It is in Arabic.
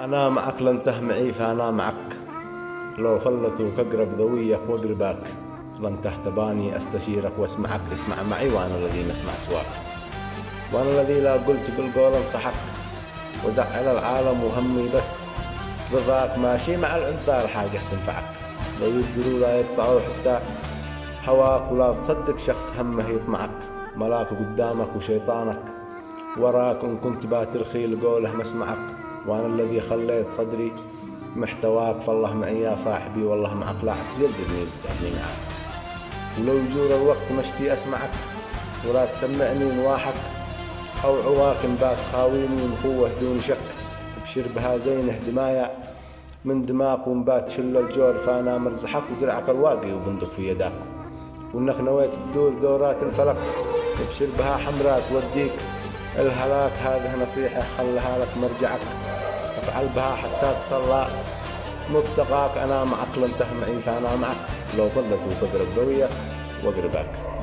أنا معك لن تهمعي فأنا معك، لو فلتوا كقرب ذويك وقرباك، لن تهتباني أستشيرك واسمعك، اسمع معي وأنا الذي نسمع سواك، وأنا الذي لا قلت بالقول انصحك وزعل العالم وهمي بس رضاك، ماشي مع العذار حاجة تنفعك، لو يقدروا لا يقطعوا حتى هواك، ولا تصدق شخص همه يطمعك، ملاك قدامك وشيطانك وراك، إن كنت باترخي لقوله مسمعك، وأنا الذي خليت صدري محتواك، فالله معي يا صاحبي والله معك، لا تجرجرني وتتعبني معك، ولو يجور الوقت مشتي أسمعك، ولا تسمعني نواحك أو عواك، بات خاويني نخوه دون شك، ابشر بها زينه دمايا من دماك، ونبات شل الجور فأنا مرزحك، ودرعك الواقي وبندق في يداك، وإنك نويت تدور دورات الفلك، ابشر بها حمراء توديك الهلاك، هذه نصيحة خلها لك مرجعك، افعل بها حتى تصلى مبتغاك، أنا معك لن تهمعي فأنا معك، لو ظلت وتقرب ذويك وقرباك.